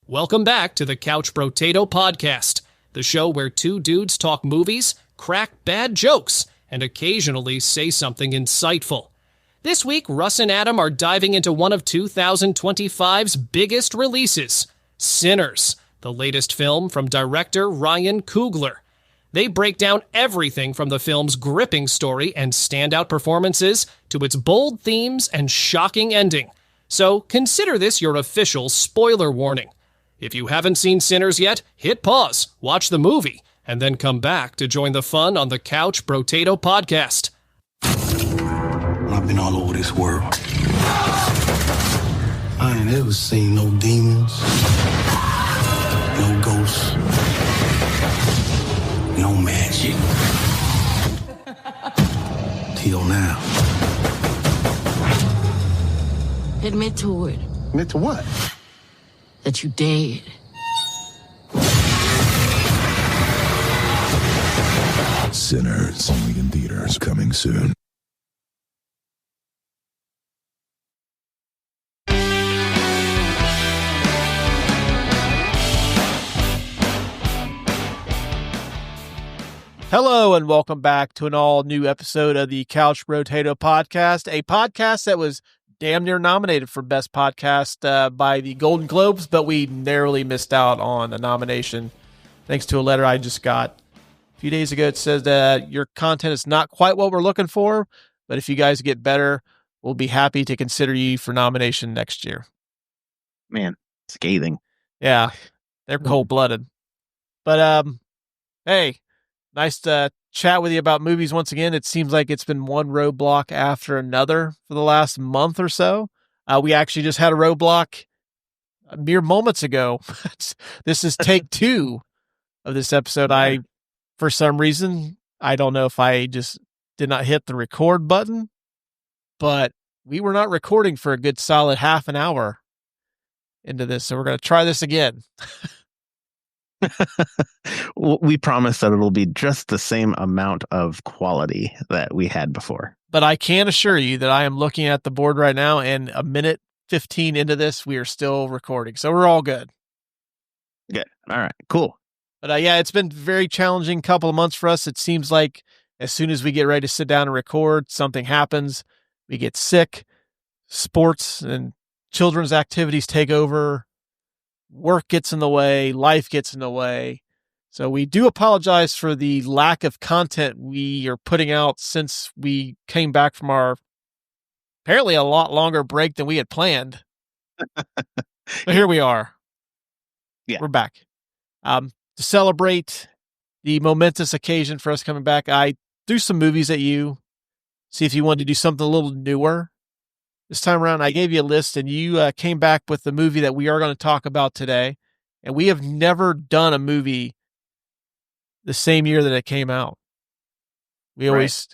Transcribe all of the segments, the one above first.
Welcome back to the Couch Brotato Podcast, the show where two dudes talk movies, crack bad jokes, and occasionally say something insightful. This week, Russ and Adam are diving into one of 2025's biggest releases, Sinners, the latest film from director Ryan Coogler. They break down everything from the film's gripping story and standout performances to its bold themes and shocking ending. So consider this your official spoiler warning. If you haven't seen Sinners yet, hit pause, watch the movie, and then come back to join the fun on the Couch Brotato Podcast. I've been all over this world. I ain't ever seen no demons, no ghosts, no magic. Till now. Admit to it. Admit to what? That you dead. Sinners, only in theaters, coming soon. Hello and welcome back to an all-new episode of the Couch Brotato Podcast, a podcast that was damn near nominated for Best Podcast by the Golden Globes, but we narrowly missed out on a nomination thanks to a letter I just got a few days ago. It says that your content is not quite what we're looking for, but if you guys get better, we'll be happy to consider you for nomination next year. Man, scathing. Yeah, they're cold-blooded. But, hey, nice to chat with you about movies once again. It seems like it's been one roadblock after another for the last month or so. We actually just had a roadblock mere moments ago. This is take 2 of this episode. For some reason, I don't know if I just did not hit the record button, but we were not recording for a good solid half an hour into this. So we're going to try this again. We promise that it'll be just the same amount of quality that we had before. But I can assure you that I am looking at the board right now, and a minute 15 into this, we are still recording. So we're all good. Good. All right. Cool. But yeah, it's been a very challenging couple of months for us. It seems like as soon as we get ready to sit down and record, something happens. We get sick. Sports and children's activities take over. Work gets in the way, life gets in the way. So we do apologize for the lack of content we are putting out since we came back from our apparently a lot longer break than we had planned. But here we are. Yeah. We're back. To celebrate the momentous occasion for us coming back, I threw some movies at you, see if you wanted to do something a little newer. This time around, I gave you a list, and you came back with the movie that we are going to talk about today. And we have never done a movie the same year that it came out. We always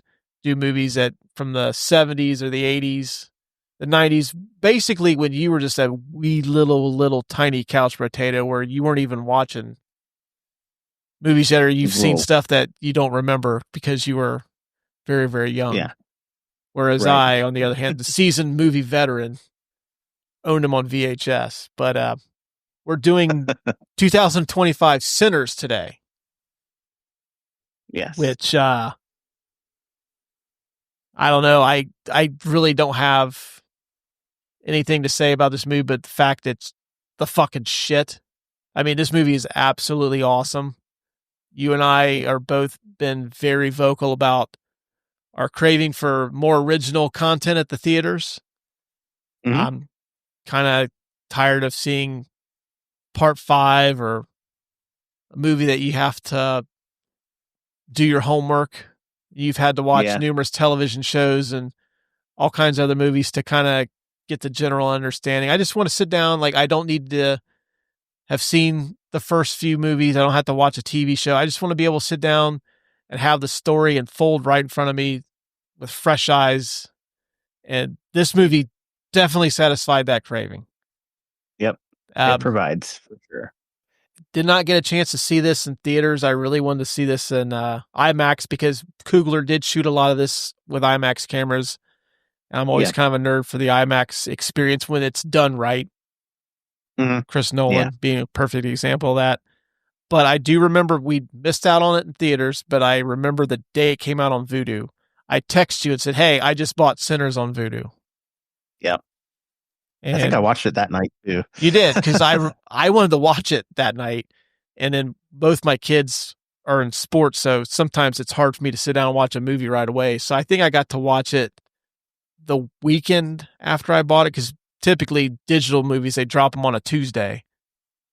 do movies from the 70s or the 80s, the 90s, basically when you were just a wee little tiny couch potato where you weren't even watching movies that you've seen stuff that you don't remember because you were very, very young. Yeah. Whereas I, on the other hand, the seasoned movie veteran, owned them on VHS. But we're doing 2025 Sinners today. Yes. Which, I don't know. I really don't have anything to say about this movie, but the fact it's the fucking shit. I mean, this movie is absolutely awesome. You and I are both been very vocal about our craving for more original content at the theaters. Mm-hmm. I'm kind of tired of seeing part 5 or a movie that you have to do your homework. You've had to watch numerous television shows and all kinds of other movies to kind of get the general understanding. I just want to sit down. Like, I don't need to have seen the first few movies. I don't have to watch a TV show. I just want to be able to sit down and have the story unfold right in front of me with fresh eyes. And this movie definitely satisfied that craving. Yep. It provides, for sure. Did not get a chance to see this in theaters. I really wanted to see this in IMAX because Coogler did shoot a lot of this with IMAX cameras. And I'm always kind of a nerd for the IMAX experience when it's done right. Chris Nolan being a perfect example of that. But I do remember we missed out on it in theaters, but I remember the day it came out on Vudu. I texted you and said, hey, I just bought Sinners on Vudu. Yeah. And I think I watched it that night too. You did, because I wanted to watch it that night. And then both my kids are in sports, so sometimes it's hard for me to sit down and watch a movie right away. So I think I got to watch it the weekend after I bought it, because typically digital movies, they drop them on a Tuesday.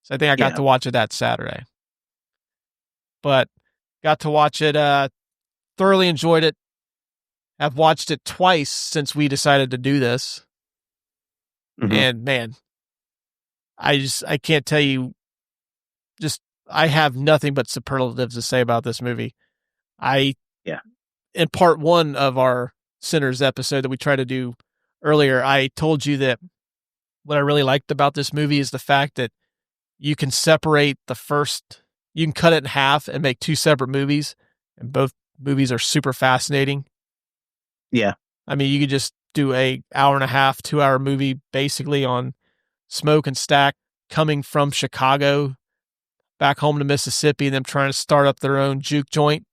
So I think I got to watch it that Saturday. But got to watch it, thoroughly enjoyed it. I've watched it twice since we decided to do this. And man, I can't tell you, I have nothing but superlatives to say about this movie. In part one of our Sinners episode that we tried to do earlier, I told you that what I really liked about this movie is the fact that you can separate you can cut it in half and make two separate movies, and both movies are super fascinating. Yeah. I mean, you could just do a hour and a half, 2 hour movie basically on Smoke and Stack coming from Chicago back home to Mississippi and them trying to start up their own juke joint.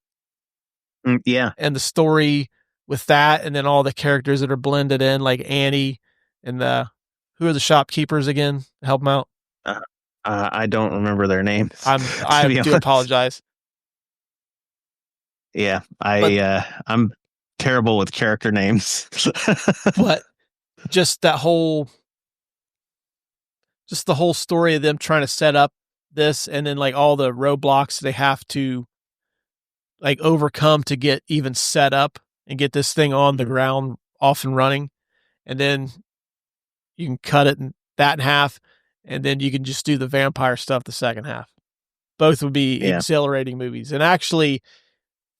Yeah. And the story with that, and then all the characters that are blended in, like Annie and who are the shopkeepers again? Help them out. I don't remember their names. I do apologize. Yeah, I'm terrible with character names. But just the whole story of them trying to set up this, and then like all the roadblocks they have to like overcome to get even set up and get this thing on the ground off and running. And then you can cut it in half, and then you can just do the vampire stuff the second half. Both would be exhilarating movies. And actually,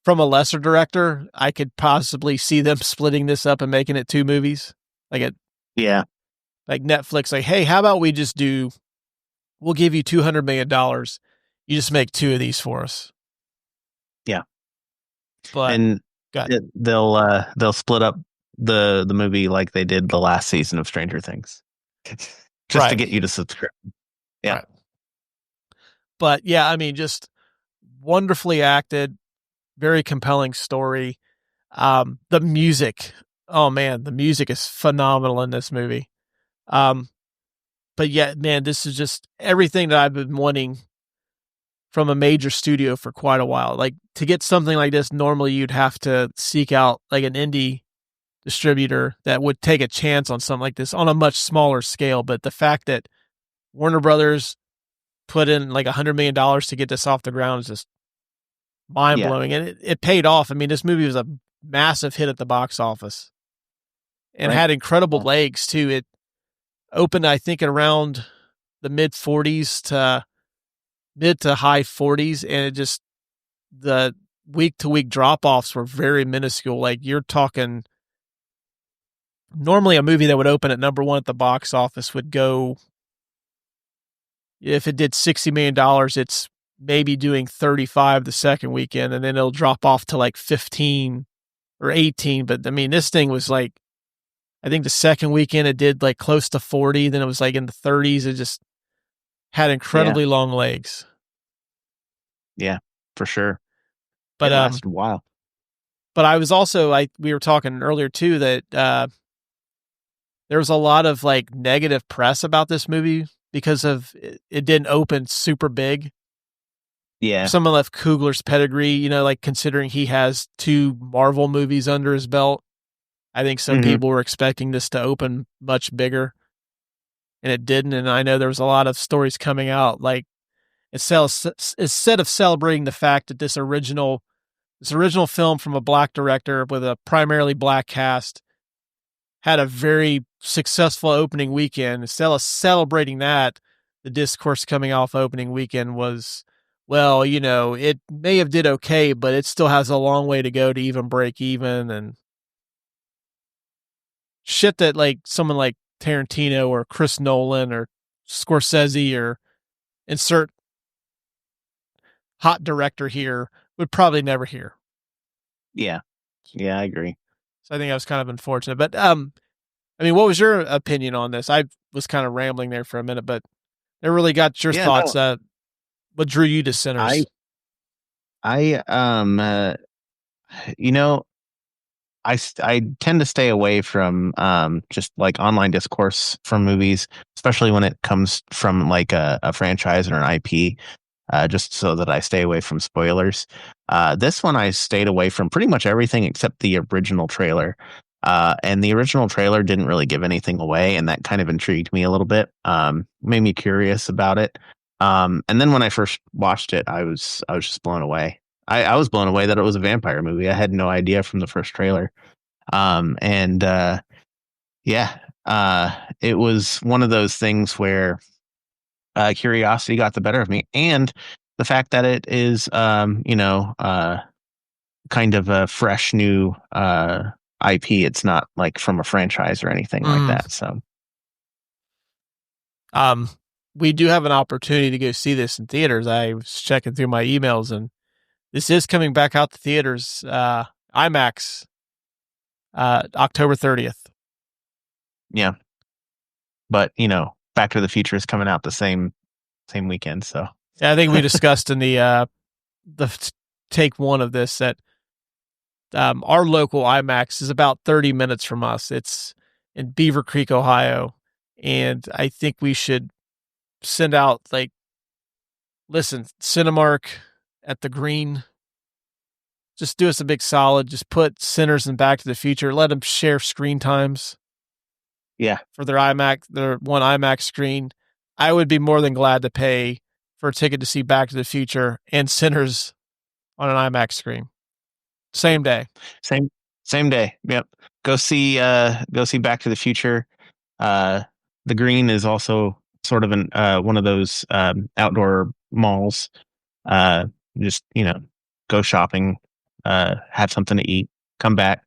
from a lesser director, I could possibly see them splitting this up and making it two movies. Like Netflix, like, hey, how about we'll give you $200 million. You just make two of these for us. Yeah. But they'll split up the movie like they did the last season of Stranger Things. Just to get you to subscribe. Yeah. Right. But yeah, I mean, just wonderfully acted, very compelling story. The music, oh man, the music is phenomenal in this movie. But yeah, man, this is just everything that I've been wanting from a major studio for quite a while. Like, to get something like this, normally you'd have to seek out like an indie distributor that would take a chance on something like this on a much smaller scale. But the fact that Warner Brothers put in like $100 million to get this off the ground is just mind blowing. And it paid off. I mean, this movie was a massive hit at the box office and had incredible legs too. It opened, I think, at around the mid to high 40s. And it just, the week to week drop offs were very minuscule. Like, you're talking, normally a movie that would open at number one at the box office would go, if it did $60 million, it's maybe doing 35 the second weekend, and then it'll drop off to like 15 or 18. But I mean, this thing was like, I think the second weekend it did like close to 40. Then it was like in the 30s. It just had incredibly long legs. Yeah, for sure. But it lasted a while. But I was also, we were talking earlier too, that there was a lot of like negative press about this movie because of it didn't open super big. Yeah. Someone left Coogler's pedigree, like considering he has 2 Marvel movies under his belt. I think some people were expecting this to open much bigger, and it didn't. And I know there was a lot of stories coming out, like instead of celebrating the fact that this original film from a black director with a primarily black cast had a very successful opening weekend, instead of celebrating that, the discourse coming off opening weekend was, well, it may have did okay, but it still has a long way to go to even break even, and shit that like someone like Tarantino or Chris Nolan or Scorsese or insert hot director here would probably never hear. Yeah. Yeah, I agree. So I think I was kind of unfortunate. But I mean, what was your opinion on this? I was kind of rambling there for a minute, but I really got your thoughts. What drew you to Sinners? You know, I tend to stay away from just like online discourse from movies, especially when it comes from like a franchise or an IP, just so that I stay away from spoilers. This one I stayed away from pretty much everything except the original trailer. And the original trailer didn't really give anything away, and that kind of intrigued me a little bit, made me curious about it. And then when I first watched it, I was just blown away. I was blown away that it was a vampire movie. I had no idea from the first trailer. It was one of those things where curiosity got the better of me, and the fact that it is, kind of a fresh new IP. It's not like from a franchise or anything like that. So, we do have an opportunity to go see this in theaters. I was checking through my emails, and this is coming back out to theaters, IMAX, October 30th. Yeah. But, Back to the Future is coming out the same weekend. So yeah, I think we discussed in the take one of this that our local IMAX is about 30 minutes from us. It's in Beaver Creek, Ohio. And I think we should send out listen, Cinemark at the Green, just do us a big solid. Just put Sinners and Back to the Future. Let them share screen times. Yeah, for their one IMAX screen. I would be more than glad to pay for a ticket to see Back to the Future and Sinners on an IMAX screen. Same day. Same day. Yep. Go see Back to the Future. The Green is also sort of one of those outdoor malls. Just go shopping, have something to eat, come back,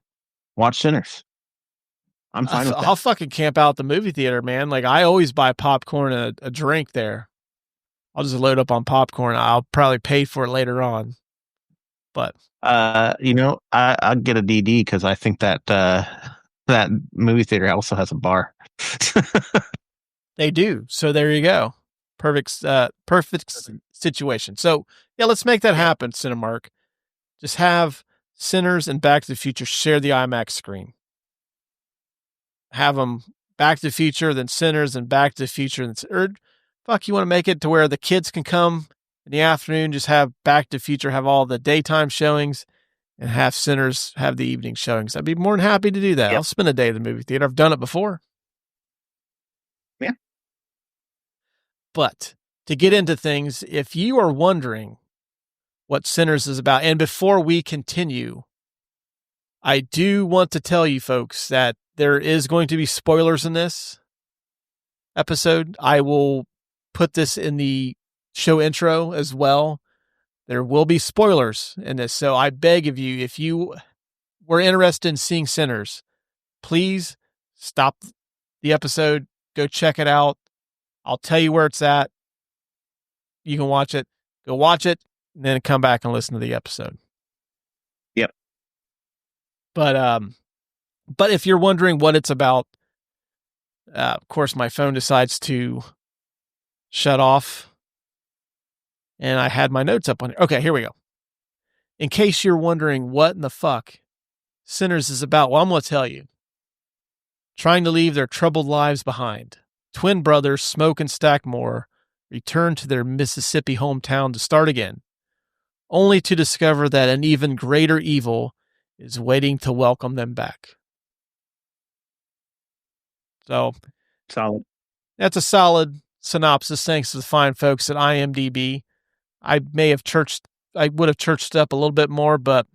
watch Sinners. I'm fine with that. I'll fucking camp out at the movie theater, man. Like, I always buy popcorn and a drink there. I'll just load up on popcorn. I'll probably pay for it later on. But I'll get a DD because I think that that movie theater also has a bar. They do. So there you go. Perfect situation. So yeah, let's make that happen, Cinemark. Just have Sinners and Back to the Future share the IMAX screen. Have them Back to the Future, then Sinners, and Back to the Future. You want to make it to where the kids can come in the afternoon, just have Back to the Future, have all the daytime showings, and have Sinners have the evening showings. I'd be more than happy to do that. Yep. I'll spend a day at the movie theater. I've done it before. Yeah. But to get into things, if you are wondering what Sinners is about, and before we continue, I do want to tell you folks that there is going to be spoilers in this episode. I will put this in the show intro as well. There will be spoilers in this. So I beg of you, if you were interested in seeing Sinners, please stop the episode, go check it out. I'll tell you where it's at. You can watch it. Go watch it, and then come back and listen to the episode. Yep. But if you're wondering what it's about, of course, my phone decides to shut off, and I had my notes up on it. Okay, here we go. In case you're wondering what in the fuck Sinners is about, well, I'm going to tell you. Trying to leave their troubled lives behind, twin brothers Smoke and Stackmore return to their Mississippi hometown to start again, only to discover that an even greater evil is waiting to welcome them back. So, solid. That's a solid synopsis. Thanks to the fine folks at IMDb. I would have churched up a little bit more, but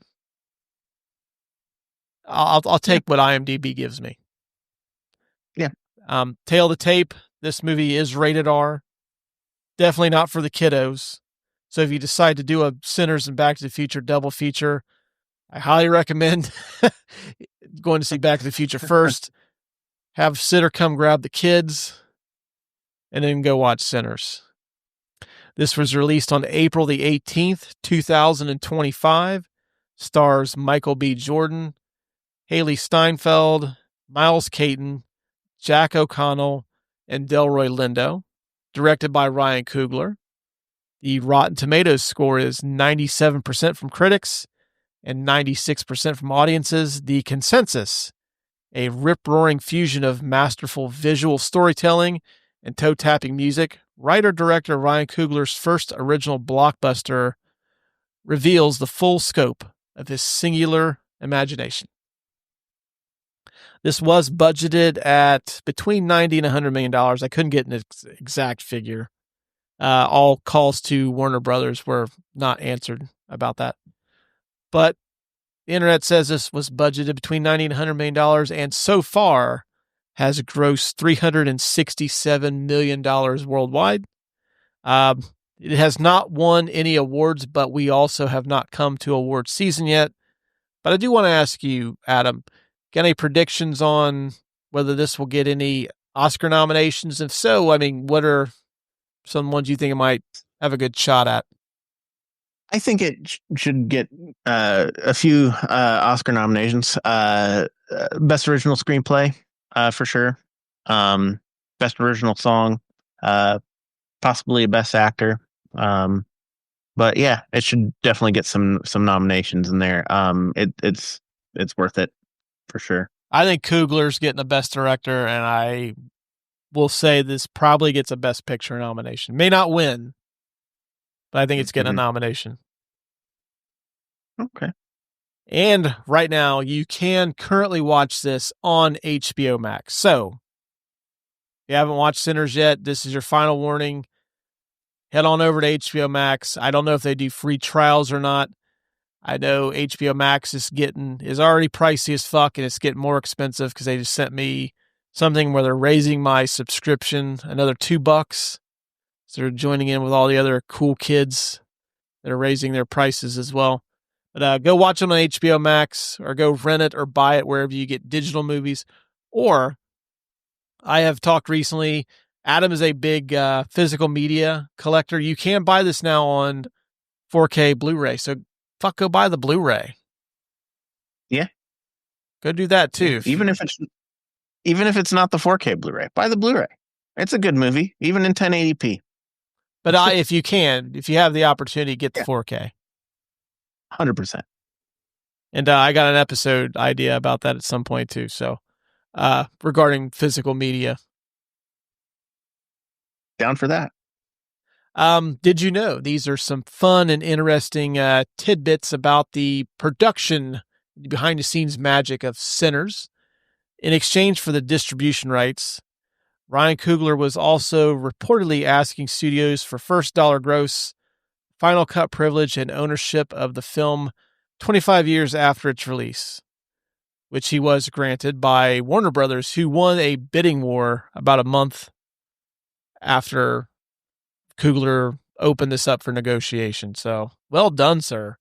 I'll take what IMDb gives me. Yeah. Tail of the tape. This movie is rated R. Definitely not for the kiddos. So if you decide to do a Sinners and Back to the Future double feature, I highly recommend going to see Back to the Future first. Have Sitter come grab the kids, and then go watch Sinners. This was released on April the 18th, 2025. Stars Michael B. Jordan, Haley Steinfeld, Miles Caton, Jack O'Connell, and Delroy Lindo. directed by Ryan Coogler. The Rotten Tomatoes score is 97% from critics and 96% from audiences. The consensus, a rip-roaring fusion of masterful visual storytelling and toe-tapping music. Writer-director Ryan Coogler's first original blockbuster reveals the full scope of his singular imagination. This was budgeted at between $90 and $100 million. I couldn't get an exact figure. All calls to Warner Brothers were not answered about that. But the internet says this was budgeted between $90 and $100 million, and so far has grossed $367 million worldwide. It has not won any awards, but we also have not come to award season yet. But I do want to ask you, Adam, got any predictions on whether this will get any Oscar nominations? If so, I mean, what are some ones you think it might have a good shot at? I think it should get a few Oscar nominations. Best original screenplay, for sure. Best original song, possibly a best actor. But yeah, it should definitely get some nominations in there. It's worth it for sure. I think Coogler's getting the best director, and I will say this probably gets a best picture nomination. May not win, but I think it's getting a nomination. Okay. And right now, you can currently watch this on HBO Max. So, if you haven't watched Sinners yet, this is your final warning. Head on over to HBO Max. I don't know if they do free trials or not. I know HBO Max is already pricey as fuck, and it's getting more expensive because they just sent me something where they're raising my subscription another $2. So they're joining in with all the other cool kids that are raising their prices as well. But go watch it on HBO Max, or go rent it or buy it wherever you get digital movies. Or I have talked recently, Adam is a big physical media collector. You can buy this now on 4K Blu-ray. So go buy the Blu-ray. Yeah. Go do that too. Even if it's not the 4K Blu-ray, buy the Blu-ray. It's a good movie, even in 1080p. But if you have the opportunity, get the 4K. 100%. And I got an episode idea about that at some point too. So regarding physical media. Down for that. Did you know these are some fun and interesting tidbits about the production, behind the scenes magic of Sinners? In exchange for the distribution rights, Ryan Coogler was also reportedly asking studios for first dollar gross, final cut privilege, and ownership of the film 25 years after its release, which he was granted by Warner Brothers, who won a bidding war about a month after Coogler opened this up for negotiation. So well done, sir.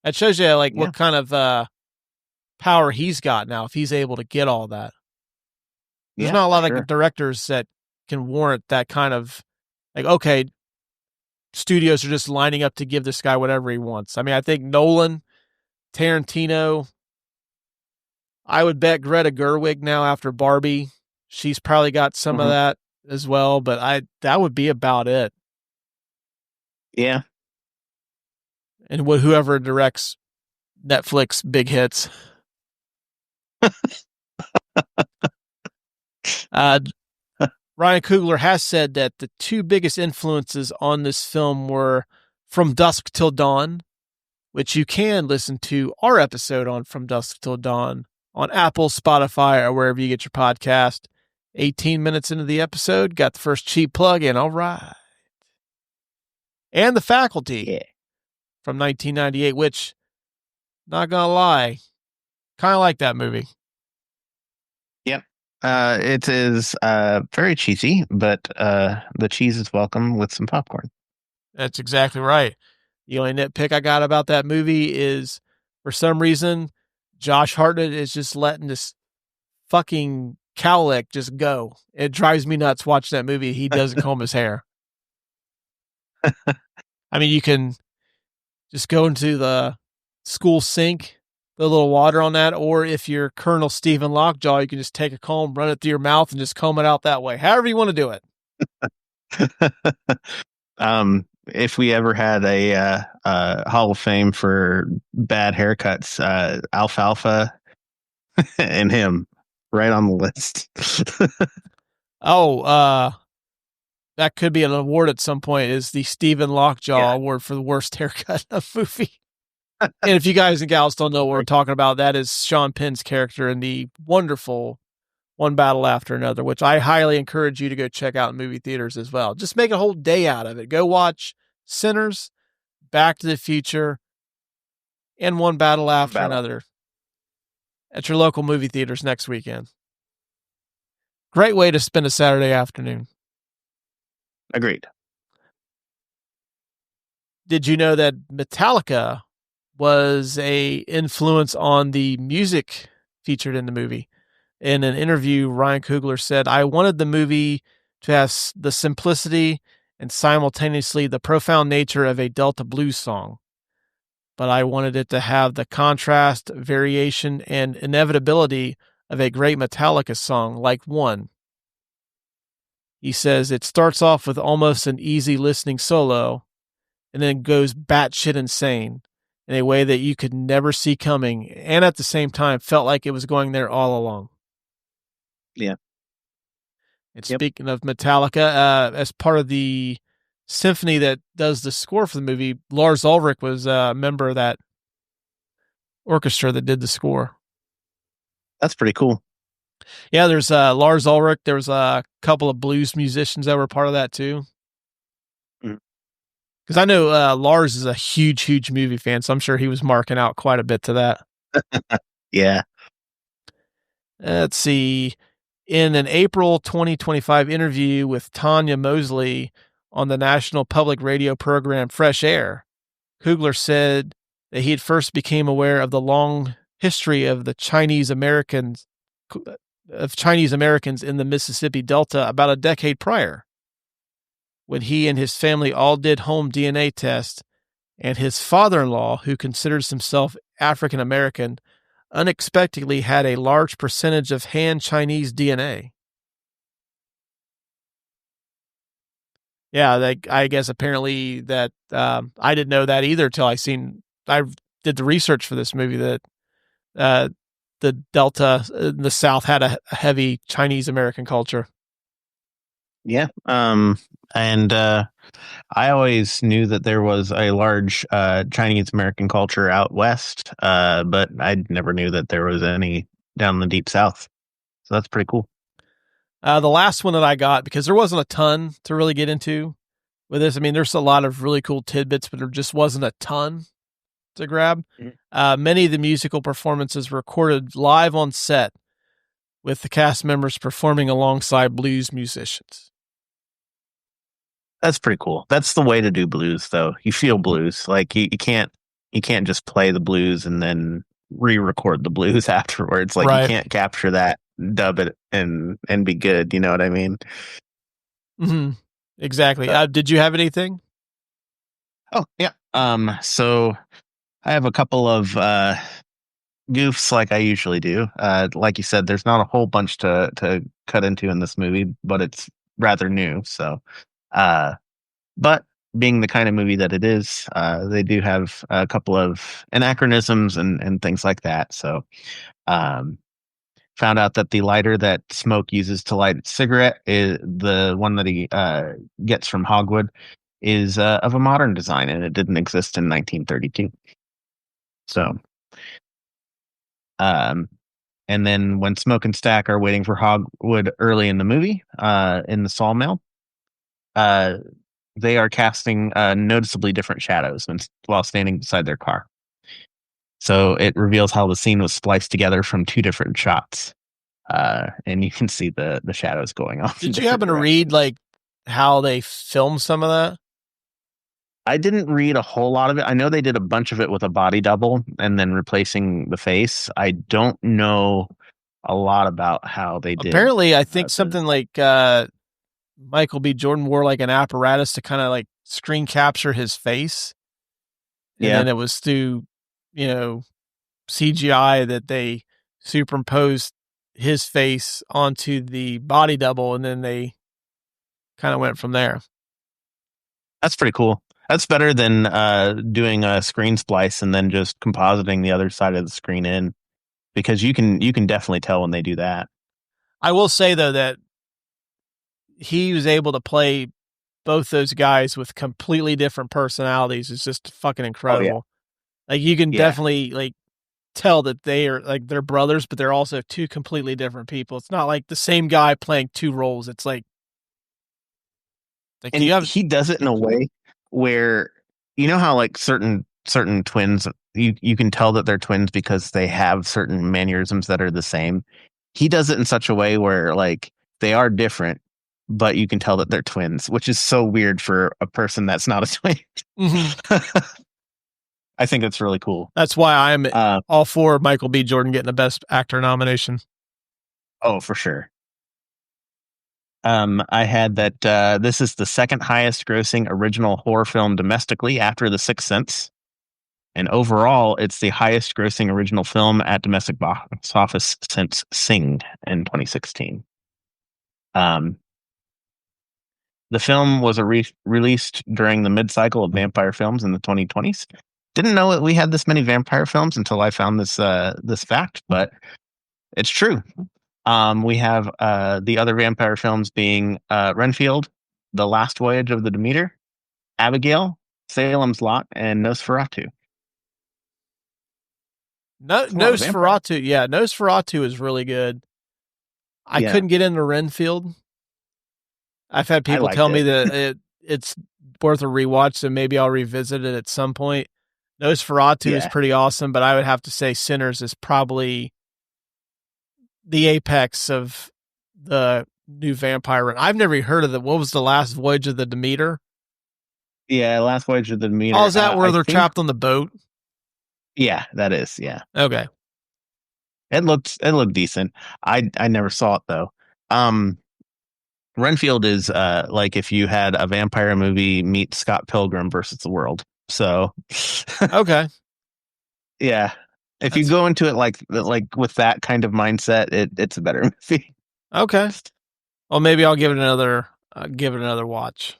That shows you what kind of power he's got now, if he's able to get all that. There's not a lot of directors that can warrant that kind of, okay, studios are just lining up to give this guy whatever he wants. I mean, I think Nolan, Tarantino, I would bet Greta Gerwig now after Barbie, she's probably got some of that as well, but that would be about it. Yeah. And whoever directs Netflix big hits. Ryan Coogler has said that the two biggest influences on this film were From Dusk Till Dawn, which you can listen to our episode on From Dusk Till Dawn on Apple, Spotify, or wherever you get your podcast. 18 minutes into the episode, got the first cheap plug in. All right. And The Faculty from 1998, which, not gonna lie, kind of like that movie. Yep. It is very cheesy, but the cheese is welcome with some popcorn. That's exactly right. The only nitpick I got about that movie is, for some reason, Josh Hartnett is just letting this fucking cowlick just go. It drives me nuts watching that movie. He doesn't comb his hair. I mean, you can just go into the school sink, the little water on that, or if you're Colonel Stephen Lockjaw, you can just take a comb, run it through your mouth, and just comb it out that way. However you want to do it. If we ever had a Hall of Fame for bad haircuts, Alfalfa and him right on the list. Oh, that could be an award at some point, is the Stephen Lockjaw Yeah. Award for the worst haircut in a movie. And if you guys and gals don't know what we're talking about, that is Sean Penn's character in the wonderful One Battle After Another, which I highly encourage you to go check out in movie theaters as well. Just make a whole day out of it. Go watch Sinners, Back to the Future, and One Battle After Another at your local movie theaters next weekend. Great way to spend a Saturday afternoon. Agreed. Did you know that Metallica was a influence on the music featured in the movie? In an interview, Ryan Coogler said, "I wanted the movie to have the simplicity and simultaneously the profound nature of a Delta blues song. But I wanted it to have the contrast, variation, and inevitability of a great Metallica song like One." He says it starts off with almost an easy listening solo and then goes batshit insane in a way that you could never see coming, and at the same time felt like it was going there all along. Yeah. And speaking of Metallica, as part of the symphony that does the score for the movie, Lars Ulrich was a member of that orchestra that did the score. That's pretty cool. Yeah, there's Lars Ulrich. There was a couple of blues musicians that were part of that too. Because I know Lars is a huge, huge movie fan, so I'm sure he was marking out quite a bit to that. Yeah. Let's see. In an April 2025 interview with Tanya Mosley on the national public radio program Fresh Air, Coogler said that he had first became aware of the long history of the Chinese Americans in the Mississippi Delta about a decade prior, when he and his family all did home DNA tests, and his father-in-law, who considers himself African American, unexpectedly had a large percentage of Han Chinese DNA. Yeah, I guess apparently that I didn't know that either till I did the research for this movie, that the Delta in the South had a heavy Chinese American culture. Yeah. And I always knew that there was a large Chinese American culture out west, but I never knew that there was any down in the deep South. So that's pretty cool. The last one that I got, because there wasn't a ton to really get into with this. I mean, there's a lot of really cool tidbits, but there just wasn't a ton to grab. Many of the musical performances were recorded live on set with the cast members performing alongside blues musicians. That's pretty cool. That's the way to do blues, though. You feel blues. Like you can't just play the blues and then re-record the blues afterwards. Like Right. You can't capture that, dub it, and be good. You know what I mean? Mm-hmm. Exactly. Did you have anything? Oh yeah. So I have a couple of goofs like I usually do. Like you said, there's not a whole bunch to cut into in this movie, but it's rather new. So, but being the kind of movie that it is, they do have a couple of anachronisms and things like that. So, found out that the lighter that Smoke uses to light a cigarette, is the one that he gets from Hogwood, is of a modern design, and it didn't exist in 1932. So, and then when Smoke and Stack are waiting for Hogwood early in the movie, in the sawmill, they are casting noticeably different shadows while standing beside their car. So it reveals how the scene was spliced together from two different shots, and you can see the shadows going off. Did you happen to read like how they filmed some of that? I didn't read a whole lot of it. I know they did a bunch of it with a body double and then replacing the face. I don't know a lot about how they did. Apparently, I think something like Michael B. Jordan wore like an apparatus to kind of like screen capture his face. And then it was through, CGI that they superimposed his face onto the body double, and then they kind of went from there. That's pretty cool. That's better than doing a screen splice and then just compositing the other side of the screen in, because you can definitely tell when they do that. I will say though that he was able to play both those guys with completely different personalities. It's just fucking incredible. Like you can definitely like tell that they are like they're brothers, but they're also two completely different people. It's not like the same guy playing two roles. It's like and he does it in a way where, you know how like certain twins, you can tell that they're twins because they have certain mannerisms that are the same. He does it in such a way where like they are different, but you can tell that they're twins, which is so weird for a person that's not a twin. Mm-hmm. I think it's really cool. That's why I'm all for Michael B. Jordan getting the Best Actor nomination. Oh, for sure. I had that this is the second highest grossing original horror film domestically after The Sixth Sense. And overall, it's the highest grossing original film at domestic box office since Sing in 2016. The film was released during the mid-cycle of vampire films in the 2020s. Didn't know that we had this many vampire films until I found this fact, but it's true. We have the other vampire films being Renfield, The Last Voyage of the Demeter, Abigail, Salem's Lot, and Nosferatu. Nosferatu, Nosferatu is really good. I couldn't get into Renfield. I've had people tell me that it's worth a rewatch, so maybe I'll revisit it at some point. Nosferatu is pretty awesome, but I would have to say Sinners is probably the apex of the new vampire. I've never heard of what was The Last Voyage of the Demeter? Yeah, Last Voyage of the Demeter. Oh, is that where they're trapped on the boat? Yeah, that is. Yeah. Okay. It looked decent. I never saw it though. Renfield is like if you had a vampire movie meet Scott Pilgrim versus the world. So okay. Yeah. If you go into it like with that kind of mindset, it's a better movie. Okay. Well, maybe I'll give it another watch.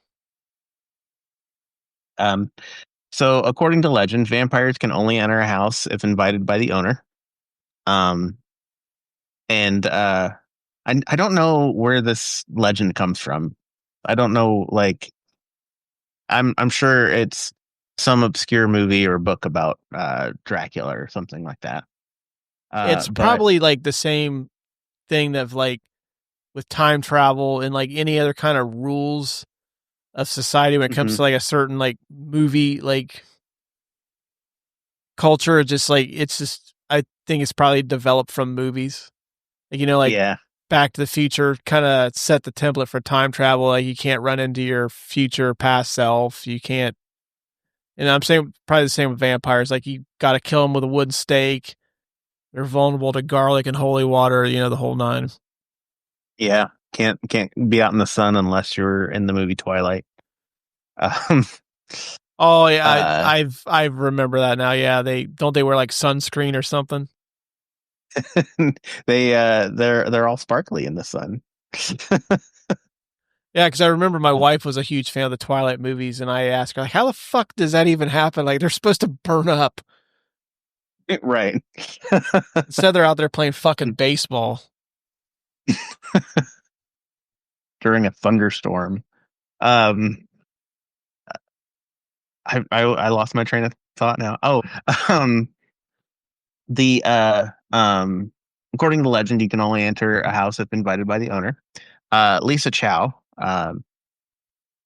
So according to legend, vampires can only enter a house if invited by the owner. I don't know where this legend comes from. I don't know, like I'm sure it's some obscure movie or book about Dracula or something like that. It's probably like the same thing that like with time travel and like any other kind of rules of society when it comes to like a certain like movie like culture. Just like I think it's probably developed from movies. Like, you know, like Back to the Future kind of set the template for time travel. Like you can't run into your future past self. You can't. And I'm saying probably the same with vampires. Like you got to kill them with a wooden stake. They're vulnerable to garlic and holy water. You know, the whole nine. Yeah, can't be out in the sun unless you're in the movie Twilight. Oh yeah, I remember that now. Yeah, they wear like sunscreen or something. They're all sparkly in the sun. Yeah, because I remember my wife was a huge fan of the Twilight movies, and I asked her, like, how the fuck does that even happen? Like, they're supposed to burn up. Right. Instead, they're out there playing fucking baseball. During a thunderstorm. I lost my train of thought now. According to legend, you can only enter a house if invited by the owner. Lisa Chow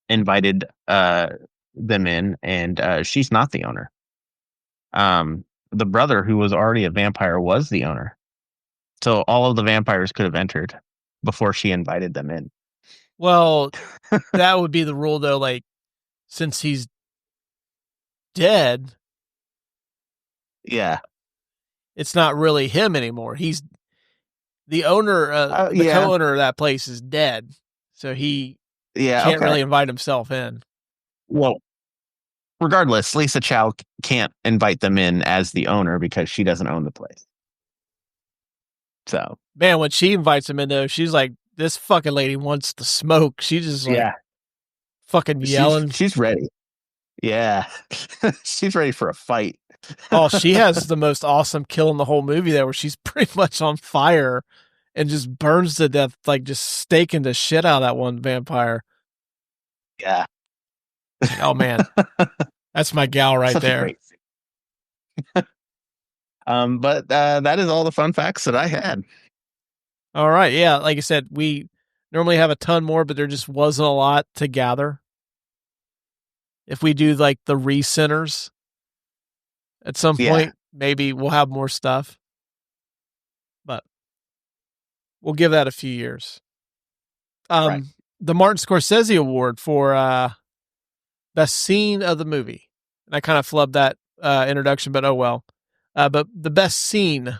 invited them in, and she's not the owner. The brother, who was already a vampire, was the owner. So all of the vampires could have entered before she invited them in. Well, that would be the rule, though. Like, since he's dead, yeah, it's not really him anymore. He's the owner. The co-owner of that place is dead, so he can't really invite himself in. Well, regardless, Lisa Chow can't invite them in as the owner because she doesn't own the place. So, man, when she invites him in, though, she's like, this fucking lady wants to smoke. She just like fucking yelling. She's ready. Yeah. She's ready for a fight. Oh, she has the most awesome kill in the whole movie there, where she's pretty much on fire and just burns to death, like just staking the shit out of that one vampire. Yeah. Oh man, that's my gal right Such a there. great scene. But that is all the fun facts that I had. All right, yeah, like I said, we normally have a ton more, but there just wasn't a lot to gather. If we do like the recenters at some point, maybe we'll have more stuff. But we'll give that a few years. Right. The Martin Scorsese Award for best scene of the movie. And I kind of flubbed that introduction, but oh well. But the best scene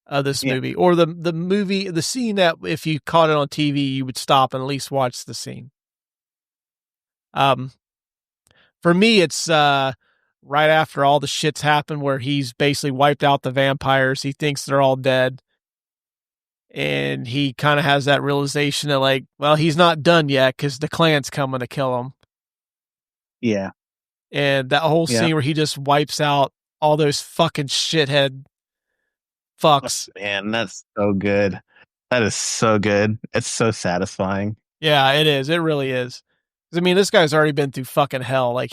of this movie, or the scene that if you caught it on TV, you would stop and at least watch the scene. For me, it's right after all the shit's happened, where he's basically wiped out the vampires. He thinks they're all dead. And he kind of has that realization that, like, well, he's not done yet because the clan's coming to kill him. Yeah. And that whole scene where he just wipes out all those fucking shithead fucks. Oh, man, that's so good. That is so good. It's so satisfying. Yeah, it is. It really is. I mean, this guy's already been through fucking hell. Like,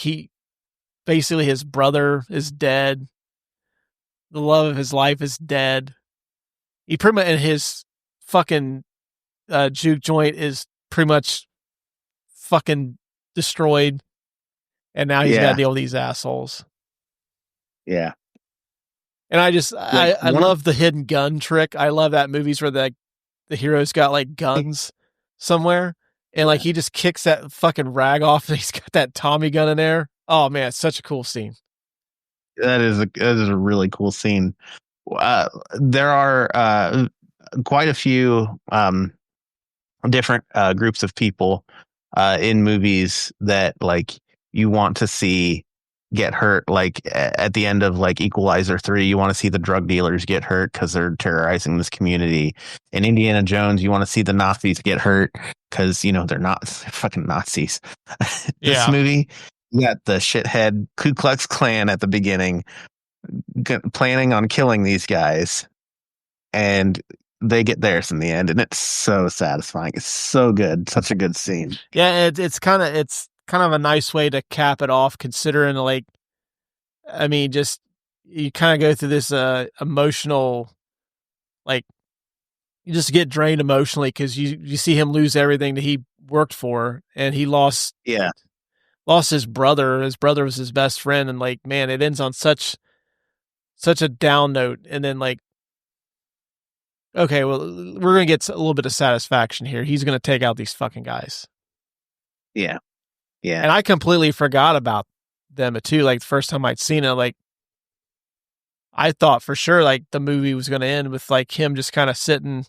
basically his brother is dead. The love of his life is dead. He pretty much, and his fucking juke joint is pretty much fucking destroyed. And now he's got to deal with these assholes. Yeah. And I love the hidden gun trick. I love that movies where the hero's got like guns somewhere. And like he just kicks that fucking rag off and he's got that Tommy gun in there. Oh man, it's such a cool scene. That is a really cool scene. There are quite a few different groups of people in movies that like you want to see get hurt. Like at the end of like Equalizer 3, you want to see the drug dealers get hurt because they're terrorizing this community. In Indiana Jones, you want to see the Nazis get hurt because, you know, they're not fucking Nazis. This movie, you got the shithead Ku Klux Klan at the beginning planning on killing these guys, and they get theirs in the end, and it's so satisfying. It's so good. Such a good scene. Yeah, it's kind of a nice way to cap it off, considering, like, I mean, just you kind of go through this emotional, like, you just get drained emotionally because you see him lose everything that he worked for, and he lost his brother. His brother was his best friend, and like, man, it ends on such a down note. And then like, okay, well, we're gonna get a little bit of satisfaction here. He's gonna take out these fucking guys. Yeah. Yeah. And I completely forgot about them too. Like the first time I'd seen it, like I thought for sure like the movie was going to end with like him just kind of sitting,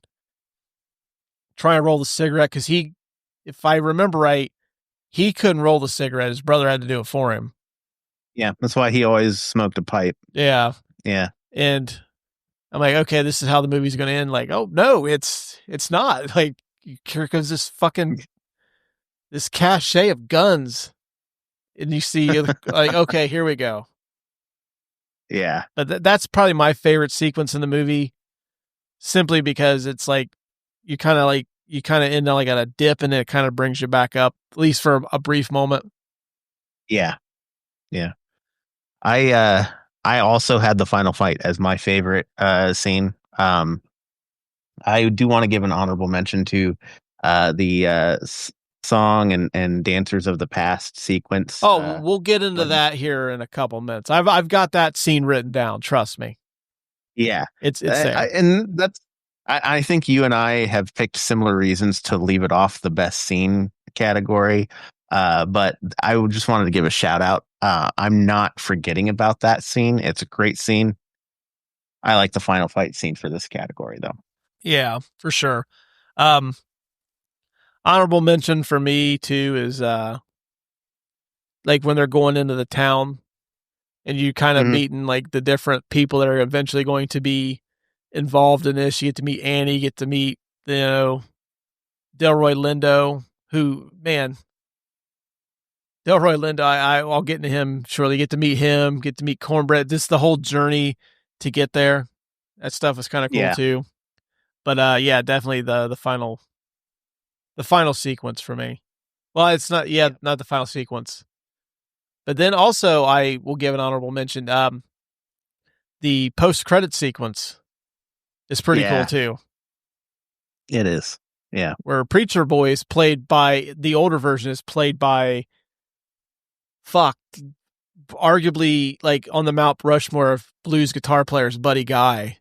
trying to roll the cigarette. Cause if I remember right, he couldn't roll the cigarette. His brother had to do it for him. Yeah. That's why he always smoked a pipe. Yeah. Yeah. And I'm like, okay, this is how the movie's going to end. Like, oh no, it's not. Like, here comes this cache of guns, and you see like, okay, here we go. Yeah. But that's probably my favorite sequence in the movie, simply because it's like you kind of end like at a dip, and then it kind of brings you back up, at least for a brief moment. Yeah. Yeah. I also had the final fight as my favorite scene. I do want to give an honorable mention to the song and Dancers of the Past sequence. Oh, we'll get into that here in a couple minutes. I've got that scene written down. Trust me. Yeah, it's there. And that's. I think you and I have picked similar reasons to leave it off the best scene category. But I just wanted to give a shout out. I'm not forgetting about that scene. It's a great scene. I like the final fight scene for this category, though. Yeah, for sure. Honorable mention for me too is like when they're going into the town and you kind of meeting like the different people that are eventually going to be involved in this. You get to meet Annie, you get to meet, Delroy Lindo, who, man, Delroy Lindo, I'll get into him shortly. Get to meet him, get to meet Cornbread. This the whole journey to get there. That stuff was kind of cool too. But yeah, definitely the final sequence for me. Well, it's not not the final sequence. But then also I will give an honorable mention. The post-credit sequence is pretty cool too. It is. Yeah. Where Preacher Boy is played by, the older version is played by, arguably like on the Mount Rushmore of blues guitar players, Buddy Guy.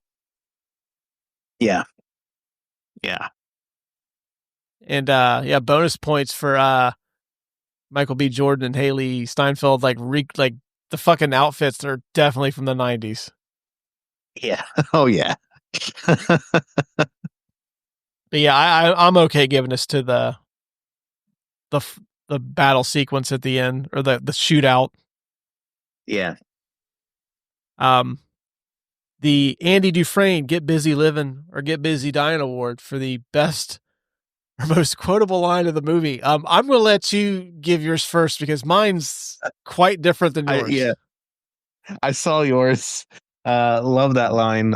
Yeah. Yeah. And bonus points for Michael B. Jordan and Haley Steinfeld. Like the fucking outfits are definitely from the 90s. Yeah. Oh yeah. But yeah, I'm okay giving this to the battle sequence at the end, or the shootout. Yeah. The Andy Dufresne Get Busy Living or Get Busy Dying Award for the best or most quotable line of the movie. I'm going to let you give yours first because mine's quite different than yours. I saw yours. Love that line.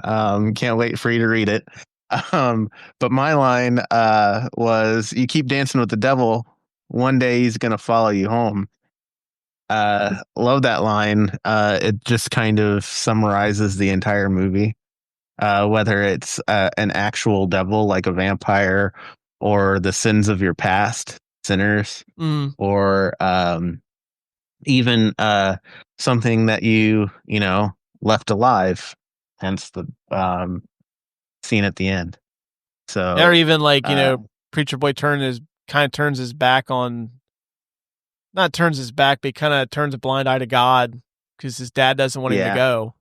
Can't wait for you to read it. But my line was, "You keep dancing with the devil, one day he's gonna follow you home." Love that line. It just kind of summarizes the entire movie. Whether it's an actual devil like a vampire, or the sins of your past, sinners, or even something that you left alive, hence the scene at the end. So, or even like Preacher Boy turns his back on, not turns his back, but he kind of turns a blind eye to God because his dad doesn't want him to go,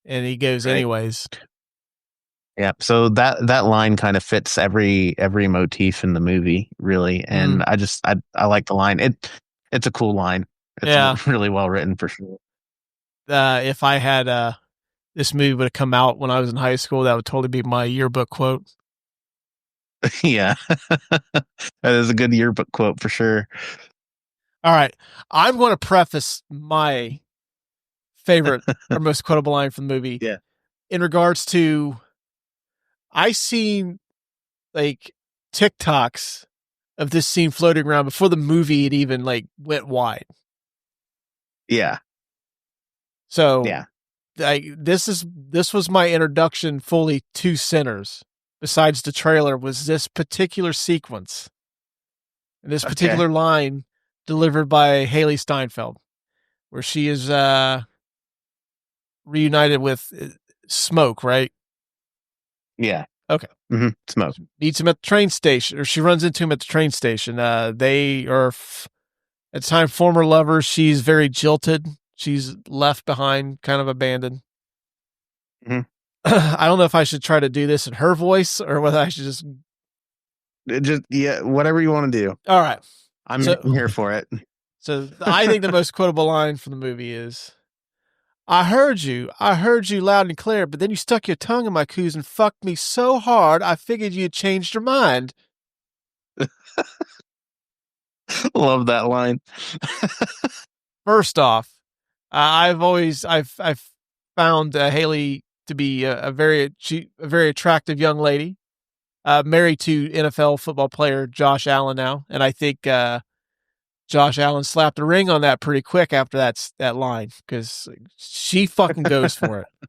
and he goes anyways. Yeah, so that line kind of fits every motif in the movie, really, and I like the line. It's a cool line. It's really well written for sure. If I had this movie would have come out when I was in high school, that would totally be my yearbook quote. Yeah, that is a good yearbook quote for sure. All right, I'm going to preface my favorite or most quotable line from the movie. Yeah, in regards to, I seen like TikToks of this scene floating around before the movie had even like went wide. Yeah. So this was my introduction fully to Sinners. Besides the trailer, was this particular sequence, and this particular line delivered by Haley Steinfeld, where she is reunited with Smoke, right? Yeah. Okay. Mm-hmm. Smoke meets him at the train station, or she runs into him at the train station. They are at the time former lovers. She's very jilted. She's left behind, kind of abandoned. Mm-hmm. I don't know if I should try to do this in her voice or whether I should just whatever you want to do. All right. I'm here for it. So I think the most quotable line from the movie is, I heard you loud and clear, but then you stuck your tongue in my coos and fucked me so hard, I figured you'd changed your mind." Love that line. First off, I've found Haley to be a very attractive young lady, married to NFL football player Josh Allen now, and I think Josh Allen slapped a ring on that pretty quick after that line, because she fucking goes for it.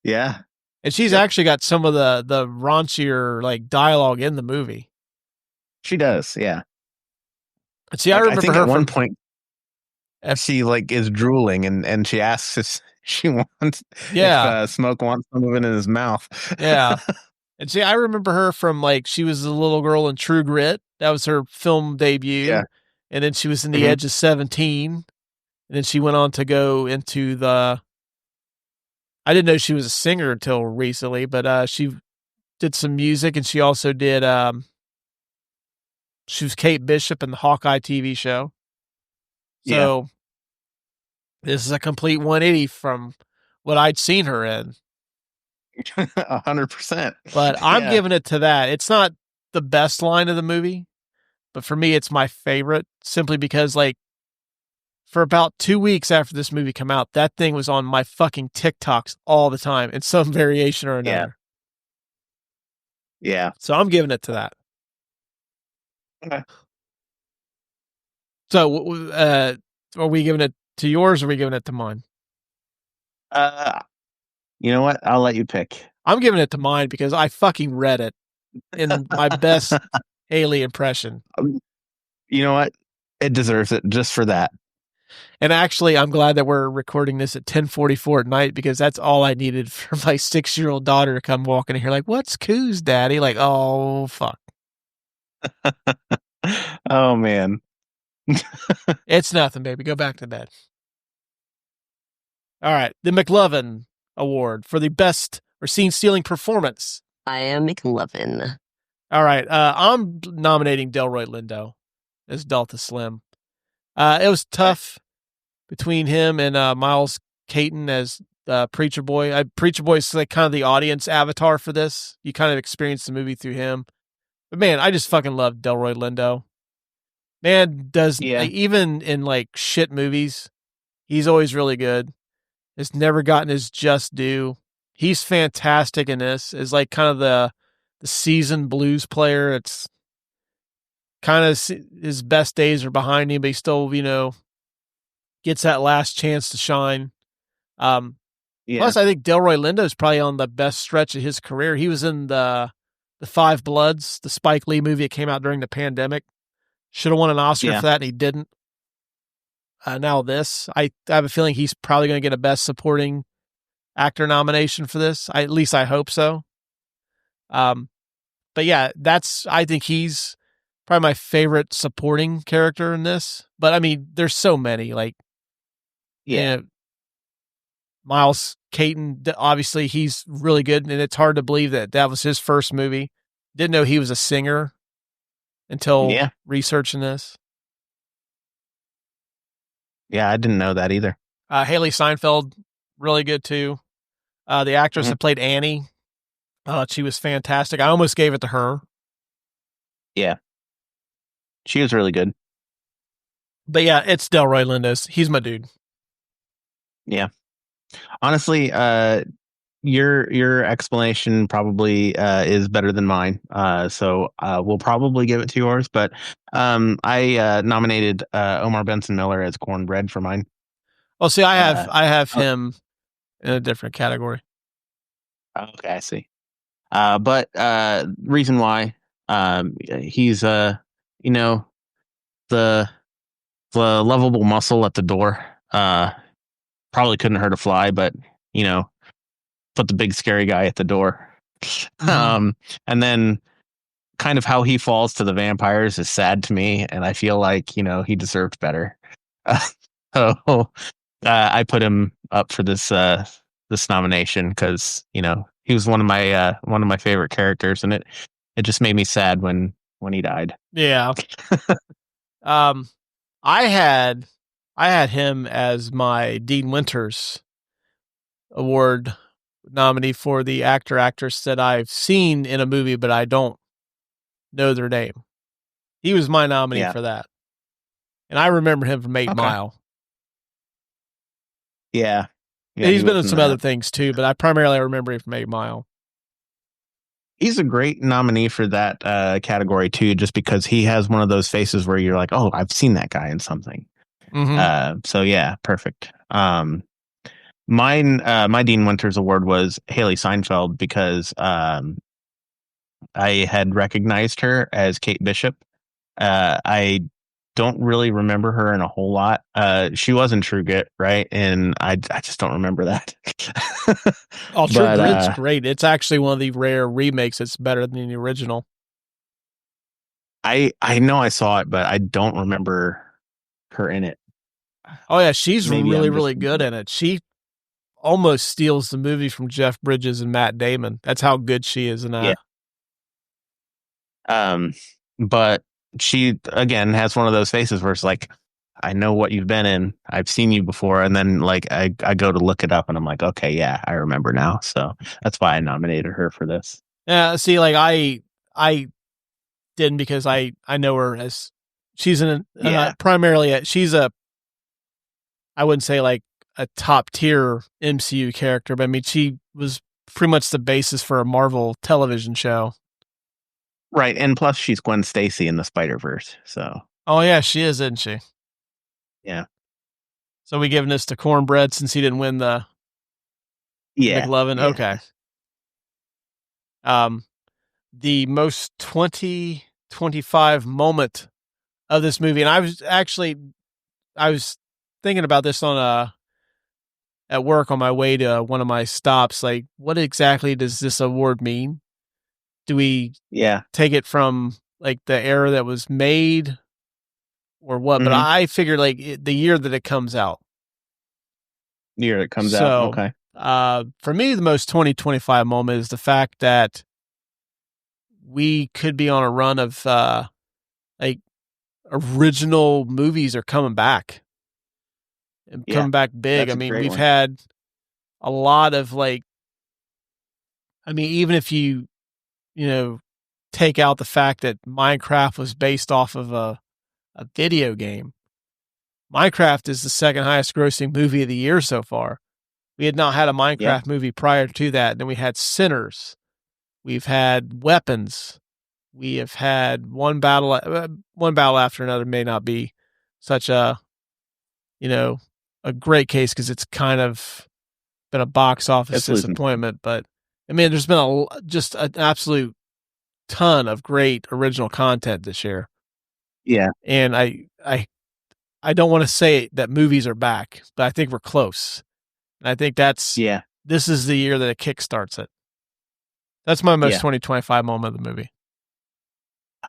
Yeah, and she's actually got some of the raunchier like dialogue in the movie. She does, yeah. And see, I remember think her at one point she like is drooling, and she asks if she wants, if Smoke wants some of it in his mouth. Yeah. And see, I remember her from like, she was a little girl in True Grit. That was her film debut. Yeah. And then she was in The Edge of 17. And then she went on to go into I didn't know she was a singer until recently, but she did some music, and she also did, she was Kate Bishop in the Hawkeye TV show. So this is a complete 180 from what I'd seen her in. 100%. But I'm giving it to that. It's not the best line of the movie, but for me, it's my favorite simply because, like, for about 2 weeks after this movie came out, that thing was on my fucking TikToks all the time in some variation or another. Yeah. So I'm giving it to that. Okay. So, are we giving it to yours or are we giving it to mine? You know what? I'll let you pick. I'm giving it to mine because I fucking read it in my best Haley impression. You know what? It deserves it just for that. And actually, I'm glad that we're recording this at 10:44 at night because that's all I needed for my 6-year-old daughter to come walking in here like, what's Coos, Daddy? Like, oh, fuck. Oh, man. It's nothing, baby. Go back to bed. All right. The McLovin Award for the best or scene-stealing performance. I am McLovin. All right. I'm nominating Delroy Lindo as Delta Slim. It was tough between him and Miles Caton as Preacher Boy. Preacher Boy is like kind of the audience avatar for this. You kind of experience the movie through him. But man, I just fucking love Delroy Lindo. Man does, like, even in like shit movies, he's always really good. Has never gotten his just due. He's fantastic in this. Is like kind of the seasoned blues player. It's kind of his best days are behind him, but he still, gets that last chance to shine. Plus, I think Delroy Lindo is probably on the best stretch of his career. He was in the Five Bloods, the Spike Lee movie that came out during the pandemic. Should have won an Oscar for that, and he didn't. Now this, I have a feeling he's probably going to get a Best Supporting Actor nomination for this. At least I hope so. But yeah, I think he's probably my favorite supporting character in this. But I mean, there's so many. Like, Miles Caton, obviously he's really good, and it's hard to believe that was his first movie. Didn't know he was a singer until researching this. Yeah, I didn't know that either. Haley Steinfeld, really good too. The actress that played Annie, she was fantastic. I almost gave it to her. Yeah. She was really good. But yeah, it's Delroy Lindo. He's my dude. Yeah. Honestly, your explanation probably is better than mine. So we'll probably give it to yours. But I nominated Omar Benson Miller as Cornbread for mine. Well, see, I have him in a different category. Okay, I see. But reason why he's the lovable muscle at the door. Probably couldn't hurt a fly, but put the big scary guy at the door. And then kind of how he falls to the vampires is sad to me, and I feel like he deserved better. So I put him up for this nomination because he was one of my favorite characters, and it just made me sad when he died. Yeah. I had him as my Dean Winters Award nominee for the actress that I've seen in a movie, but I don't know their name. He was my nominee for that. And I remember him from 8 Mile. Yeah. He's been in some other things too, but I primarily remember him from 8 Mile. He's a great nominee for that category too, just because he has one of those faces where you're like, oh, I've seen that guy in something. So yeah, perfect. My Dean Winters Award was Haley Steinfeld because I had recognized her as Kate Bishop. I don't really remember her in a whole lot. She was in True Grit, right? And I just don't remember that. Oh, True Grit's great. It's actually one of the rare remakes that's better than the original. I know I saw it, but I don't remember her in it. Oh yeah, she's really good in it. She almost steals the movie from Jeff Bridges and Matt Damon. That's how good she is in that. Yeah. But she again has one of those faces where it's like, I know what you've been in. I've seen you before, and then like I go to look it up, and I'm like, okay, yeah, I remember now. So that's why I nominated her for this. Yeah. See, like I didn't because I know her as she's Yeah. she's I wouldn't say like a top tier MCU character, but I mean, she was pretty much the basis for a Marvel television show. Right. And plus she's Gwen Stacy in the Spider-Verse. So, Oh yeah, she is, isn't she? yeah. So we giving this to Cornbread since he didn't win the Yeah. McLovin? Yeah. Okay. The most 2025 moment of this movie, and I was thinking about this at work on my way to one of my stops. Like, what exactly does this award mean? Do we take it from like the era that was made or what? But I figured like the year that it comes out. Year it comes out. Okay. For me, the most 2025 moment is the fact that we could be on a run of like original movies are coming back and coming back big. I mean, we've had a lot of like, I mean, even if you take out the fact that Minecraft was based off of a video game, Minecraft is the second highest grossing movie of the year so far. We had not had a Minecraft movie prior to that. Then we had Sinners. We've had Weapons. We have had one battle after another. May not be such a great case because it's kind of been a box office disappointment. But I mean, there's been just an absolute ton of great original content this year. Yeah, and I don't want to say that movies are back, but I think we're close. And I think this is the year that it kickstarts it. That's my most 2025 moment of the movie.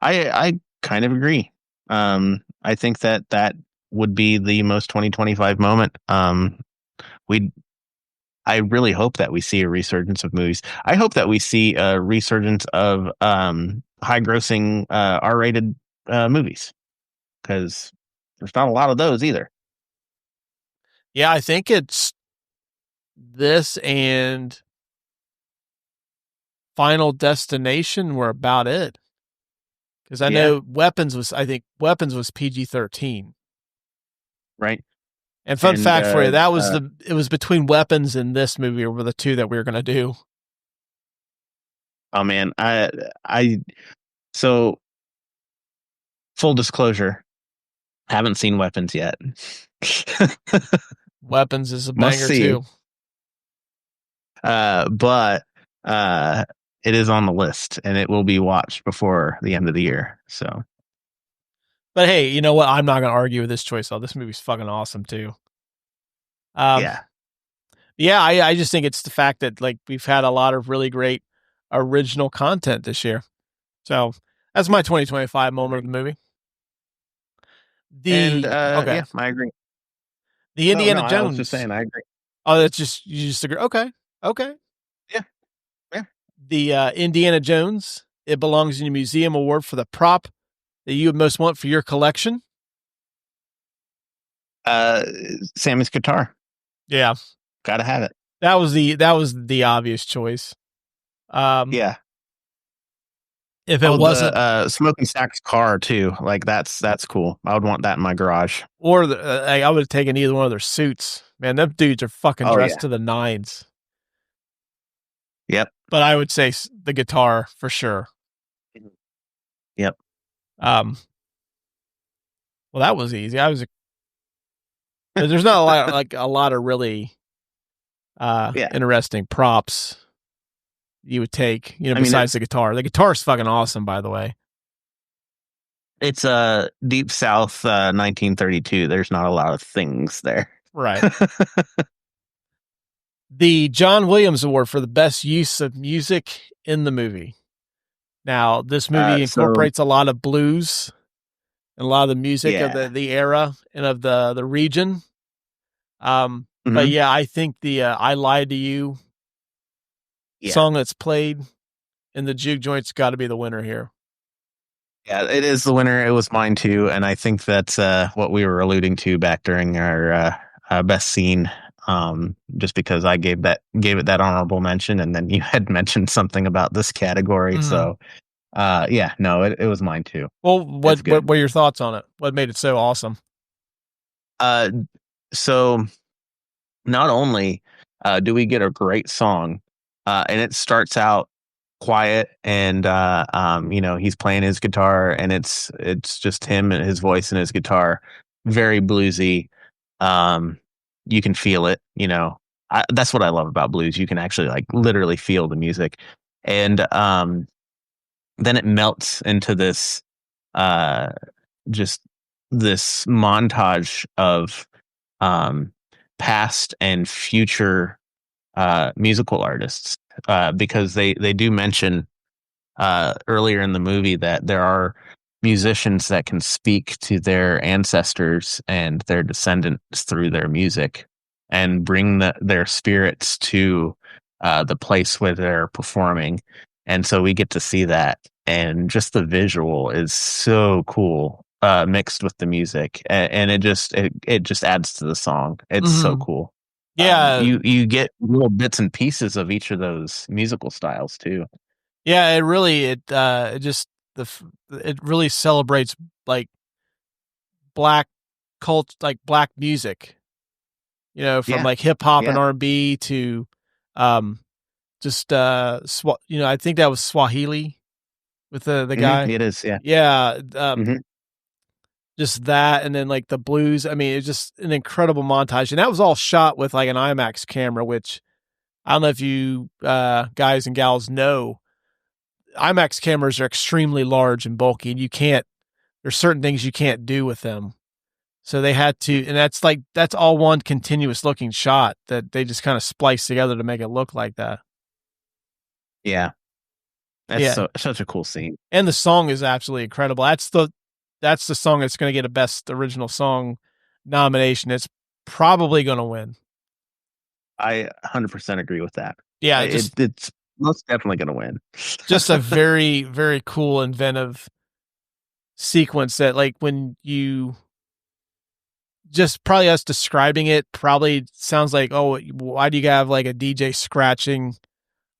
I kind of agree. I think that would be the most 2025 moment. I really hope that we see a resurgence of movies. I hope that we see a resurgence of high grossing R-rated movies, because there's not a lot of those either. Yeah, I think it's this and Final Destination were about it. Because I know Weapons was PG-13. Right. And fun fact for you, that was it was between Weapons and this movie were the two that we were going to do. Oh man, so full disclosure, haven't seen Weapons yet. Weapons is a banger too. But it is on the list and it will be watched before the end of the year. So, but hey, you know what? I'm not going to argue with this choice. This movie's fucking awesome too. I just think it's the fact that like we've had a lot of really great original content this year. So that's my 2025 moment of the movie. I agree. The Indiana Jones. I was just saying, I agree. Oh, you just agree. Okay. Yeah. The Indiana Jones, It Belongs in a Museum award for the prop that you would most want for your collection. Sammy's guitar. Yeah, gotta have it. That was the obvious choice. Yeah. If it wasn't Smoking Stack's car too, like that's cool. I would want that in my garage. Or I would have taken either one of their suits. Man, them dudes are fucking dressed to the nines. Yep. But I would say the guitar for sure. Yep. Well, that was easy. There's not a lot of really interesting props you would take, besides the guitar. The guitar is fucking awesome, by the way. It's a Deep South 1932. There's not a lot of things there. Right. The John Williams Award for the best use of music in the movie. Now, this movie incorporates a lot of blues and a lot of the music of the era and of the region. But yeah, I think the I Lied to You song that's played in the juke joint's got to be the winner here. Yeah, it is the winner. It was mine too, and I think that's what we were alluding to back during our best scene. Just because I gave it that honorable mention, and then you had mentioned something about this category, so Yeah, no, it was mine too. Well, what were your thoughts on it? What made it so awesome? So not only do we get a great song, and it starts out quiet, and he's playing his guitar, and it's just him and his voice and his guitar, very bluesy. You can feel it, that's what I love about blues. You can actually like literally feel the music, and then it melts into this just this montage of past and future musical artists, because they do mention earlier in the movie that there are musicians that can speak to their ancestors and their descendants through their music and bring their spirits to the place where they're performing. And so we get to see that, and just the visual is so cool, mixed with the music, and it just adds to the song. It's so cool. Yeah, you get little bits and pieces of each of those musical styles too. Yeah, it really celebrates like black black music. From like hip hop and R&B to I think that was Swahili with the guy. It is, yeah. Yeah, just that, and then like the blues. I mean, it's just an incredible montage, and that was all shot with like an IMAX camera, which I don't know if you guys and gals know. IMAX cameras are extremely large and bulky, and there's certain things you can't do with them. So they had to, and that's all one continuous looking shot that they just kind of spliced together to make it look like that. Yeah. That's such a cool scene. And the song is absolutely incredible. That's the song that's going to get a Best Original Song nomination. It's probably going to win. I 100% agree with that. Yeah. It's most definitely going to win. Just a very, very cool, inventive sequence that, like, when you just probably us describing it probably sounds like, oh, why do you have like a DJ scratching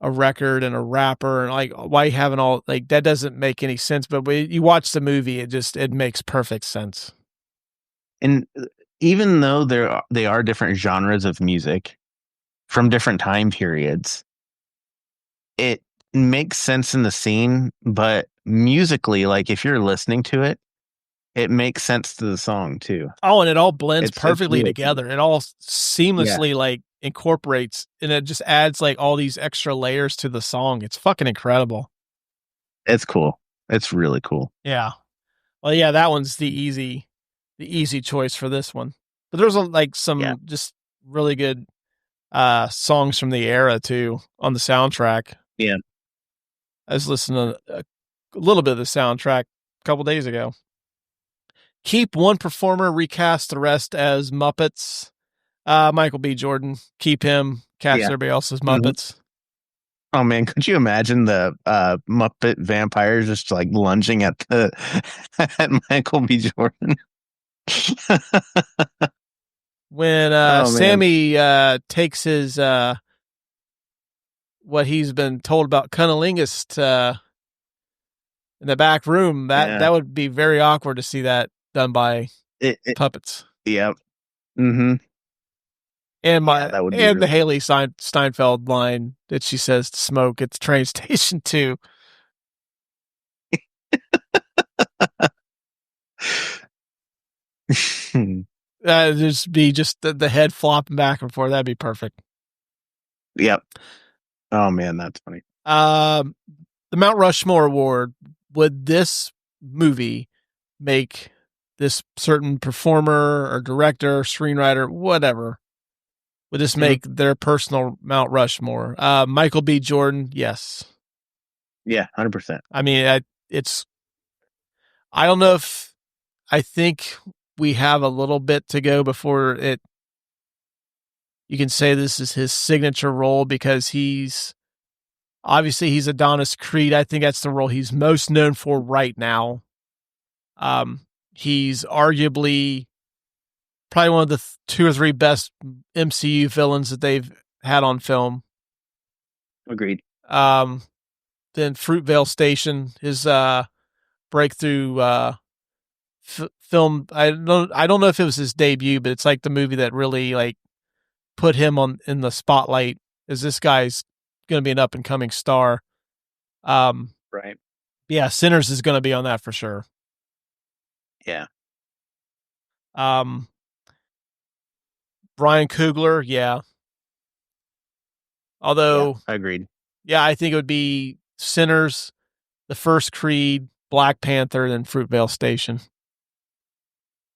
a record and a rapper, and like, why you having all, like, that doesn't make any sense. But when you watch the movie, it makes perfect sense. And even though they are different genres of music from different time periods, it makes sense in the scene. But musically, like, if you're listening to it, it makes sense to the song too. Oh, and it all blends perfectly together. It all seamlessly like incorporates, and it just adds like all these extra layers to the song. It's fucking incredible. It's cool. It's really cool. Yeah. Well, yeah, that one's the easy choice for this one. But there's like some just really good songs from the era too on the soundtrack. Yeah. I was listening to a little bit of the soundtrack a couple days ago. Keep one performer, recast the rest as Muppets. Michael B. Jordan, keep him, cast everybody else as Muppets. Oh man, could you imagine the Muppet vampires just like lunging at Michael B. Jordan? When Sammy takes his what he's been told about cunnilingus in the back room, that would be very awkward to see that done by puppets. Yep. Mm-hmm. And the Haley Steinfeld line that she says to Smoke at the train station too. Just be the head flopping back and forth. That'd be perfect. Yep. Oh man, that's funny. The Mount Rushmore Award. Would this movie make this certain performer or director, screenwriter, whatever, would this make their personal Mount Rushmore? Michael B. Jordan, yes. Yeah, 100%. I mean, I don't know if, I think we have a little bit to go before you can say this is his signature role, because he's Adonis Creed. I think that's the role he's most known for right now. He's arguably probably one of the 2 or 3 best MCU villains that they've had on film. Agreed. The then Fruitvale Station, his breakthrough film. I don't know if it was his debut, but it's like the movie that really like put him in the spotlight as this guy's going to be an up and coming star. Right. Yeah, Sinners is going to be on that for sure. Yeah. Ryan Coogler, yeah. Although, I agreed. yeah, I think it would be Sinners, the first Creed, Black Panther, then Fruitvale Station.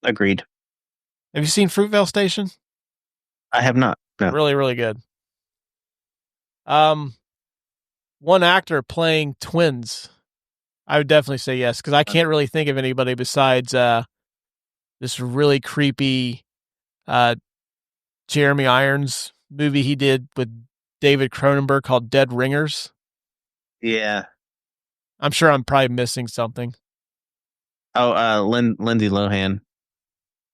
Agreed. Have you seen Fruitvale Station? I have not. No. Really, really good. One actor playing twins. I would definitely say yes, because I can't really think of anybody besides this really creepy Jeremy Irons movie he did with David Cronenberg called Dead Ringers. Yeah. I'm sure I'm probably missing something. Oh, Lindsay Lohan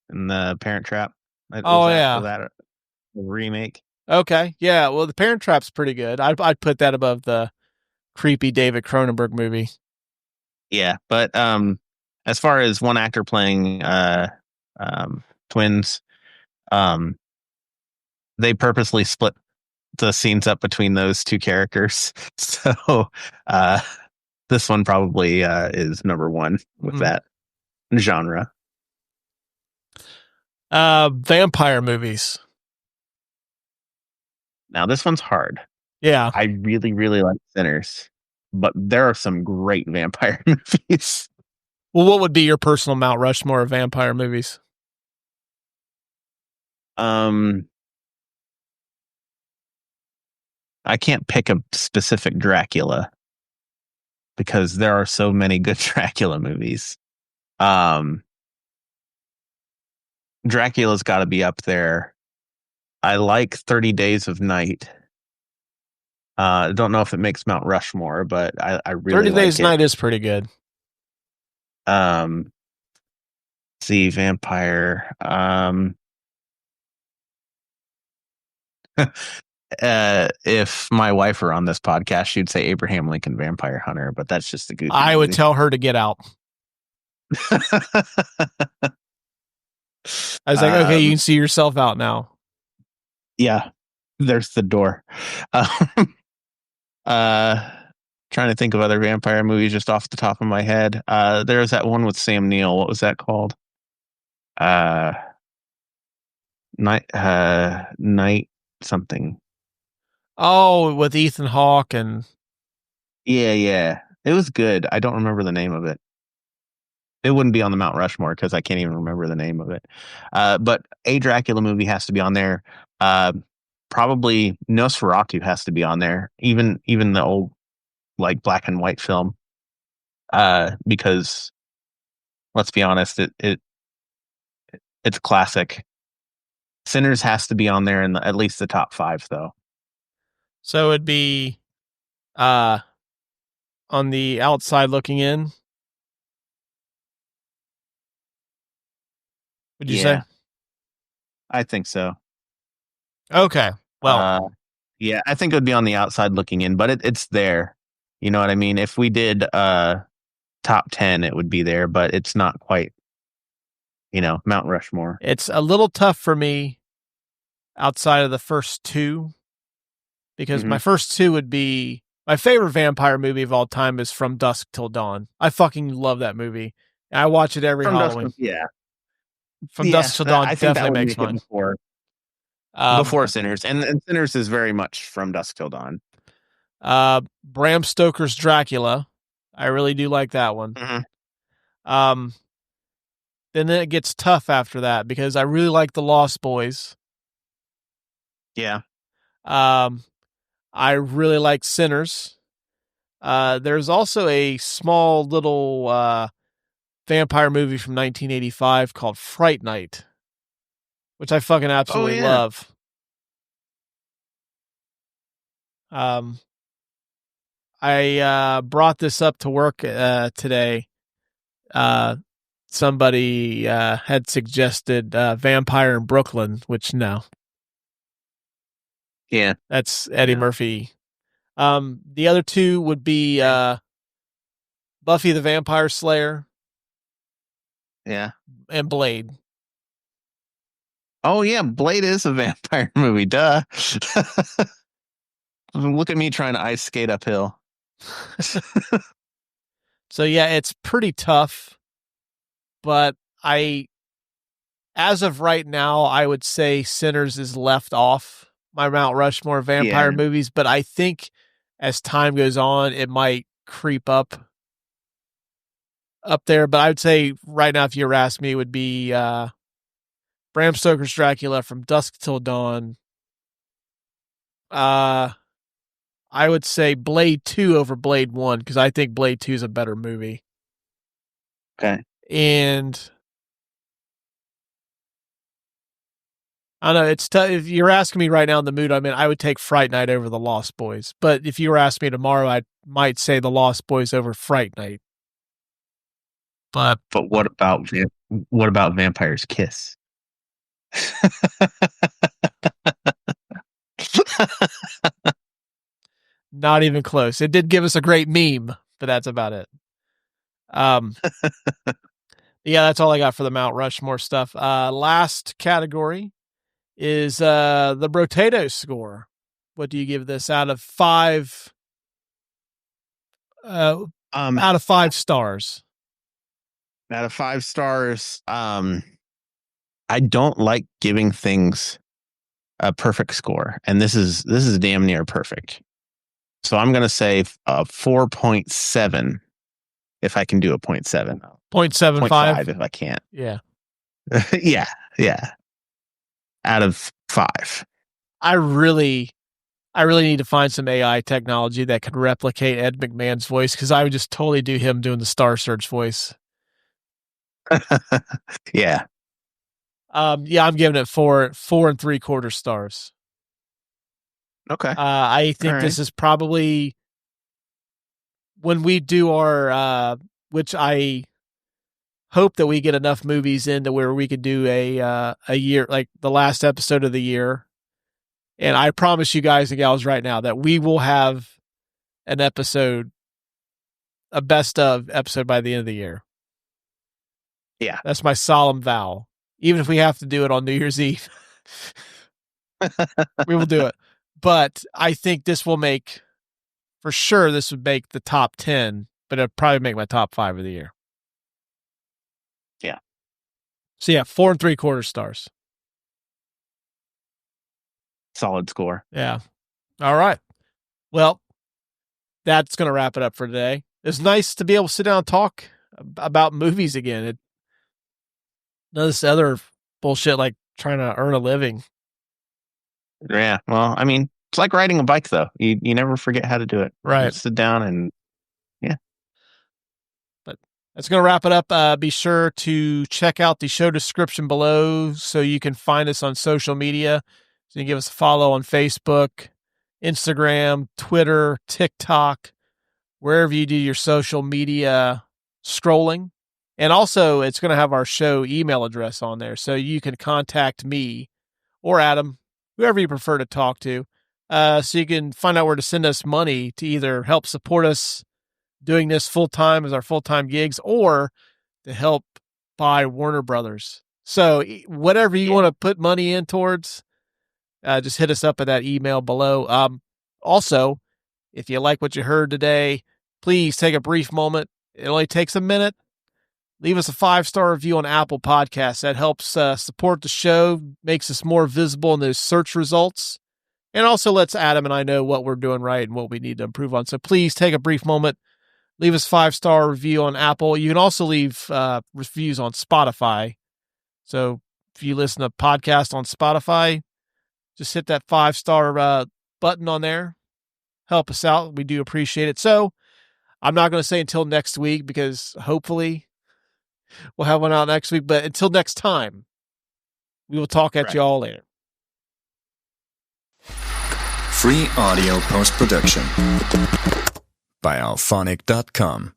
in the Parent Trap. Was that a remake? Okay, yeah. Well, the Parent Trap's pretty good. I'd put that above the creepy David Cronenberg movie. Yeah, but as far as one actor playing twins, they purposely split the scenes up between those two characters. So this one probably is number one with that genre. Vampire movies. Now this one's hard. Yeah. I really, really like Sinners, but there are some great vampire movies. Well, what would be your personal Mount Rushmore of vampire movies? I can't pick a specific Dracula because there are so many good Dracula movies. Dracula's got to be up there. I like 30 Days of Night. I don't know if it makes Mount Rushmore, but I really 30 Days like of Night is pretty good. See, vampire. If my wife were on this podcast, she'd say Abraham Lincoln Vampire Hunter, but that's just a good. I would tell her to get out. I was like, okay, you can see yourself out now. Yeah, there's the door. Trying to think of other vampire movies just off the top of my head. There's that one with Sam Neill. What was that called? Night something. Oh, with Ethan Hawke and Yeah. It was good. I don't remember the name of it. It wouldn't be on the Mount Rushmore because I can't even remember the name of it. But a Dracula movie has to be on there. Probably Nosferatu has to be on there. Even the old like black and white film. Because let's be honest, it's a classic. Sinners has to be on there in at least the top 5 though. So it'd be on the outside looking in. Would you say? I think so. Okay. Well, yeah, I think it would be on the outside looking in, but it's there. You know what I mean? If we did top 10, it would be there, but it's not quite, Mount Rushmore. It's a little tough for me outside of the first 2 because my first 2 would be my favorite vampire movie of all time is From Dusk Till Dawn. I fucking love that movie. I watch it every Halloween. From Dusk Till Dawn definitely makes mine. Before Sinners. And Sinners is very much From Dusk Till Dawn. Bram Stoker's Dracula. I really do like that one. Then it gets tough after that because I really like The Lost Boys. Yeah. I really like Sinners. There's also a small little vampire movie from 1985 called Fright Night, which I fucking absolutely love. I brought this up to work today. Somebody had suggested Vampire in Brooklyn, which no. Yeah. That's Eddie Murphy. The other two would be Buffy the Vampire Slayer. Yeah. And Blade. Oh, yeah. Blade is a vampire movie. Duh. Look at me trying to ice skate uphill. So, yeah, it's pretty tough. But as of right now, I would say Sinners is left off my Mount Rushmore vampire movies. But I think as time goes on, it might creep up there. But I would say right now, if you were asking me, it would be Bram Stoker's Dracula, From Dusk Till Dawn. I would say Blade 2 over Blade 1 because I think Blade 2 is a better movie. Okay. And I don't know, it's tough. If you're asking me right now in the mood I'm in, I would take Fright Night over The Lost Boys. But if you were asking me tomorrow, I might say The Lost Boys over Fright Night. But what about Vampire's Kiss? Not even close. It did give us a great meme, but that's about it. Yeah, that's all I got for the Mount Rushmore stuff. Last category is the Brotato score. What do you give this out of 5? Out of 5 stars. Out of 5 stars, I don't like giving things a perfect score, and this is damn near perfect. So I'm going to say 4.7 if I can do a 0.7. 0.75 if I can't. Yeah. yeah. Out of 5. I really need to find some AI technology that could replicate Ed McMahon's voice because I would just totally do him doing the Star Search voice. Yeah. I'm giving it 4 3/4 stars. Okay. I think this is probably when we do our, which I hope that we get enough movies into where we could do a year, like the last episode of the year. And I promise you guys and gals right now that we will have an episode, a best of episode by the end of the year. Yeah. That's my solemn vow. Even if we have to do it on New Year's Eve, we will do it. But I think this will make, for sure, this would make the top 10, but it'll probably make my top 5 of the year. Yeah. So yeah, 4 3/4 stars. Solid score. Yeah. All right. Well, that's going to wrap it up for today. It's nice to be able to sit down and talk about movies again. None of this other bullshit like trying to earn a living. Yeah. Well, I mean, it's like riding a bike, though. You never forget how to do it. Right. You sit down and But that's going to wrap it up. Be sure to check out the show description below so you can find us on social media. So you can give us a follow on Facebook, Instagram, Twitter, TikTok, wherever you do your social media scrolling. And also, it's going to have our show email address on there, so you can contact me or Adam, whoever you prefer to talk to, so you can find out where to send us money to either help support us doing this full-time as our full-time gigs or to help buy Warner Brothers. So whatever you want to put money in towards, just hit us up at that email below. Also, if you like what you heard today, please take a brief moment. It only takes a minute. Leave us a 5-star review on Apple Podcasts. That helps support the show, makes us more visible in those search results, and also lets Adam and I know what we're doing right and what we need to improve on. So please take a brief moment. Leave us a 5-star review on Apple. You can also leave reviews on Spotify. So if you listen to podcasts on Spotify, just hit that 5-star button on there. Help us out. We do appreciate it. So I'm not going to say until next week because hopefully we'll have one out next week. But until next time, we will talk at you all later. Free audio post-production by alphonic.com.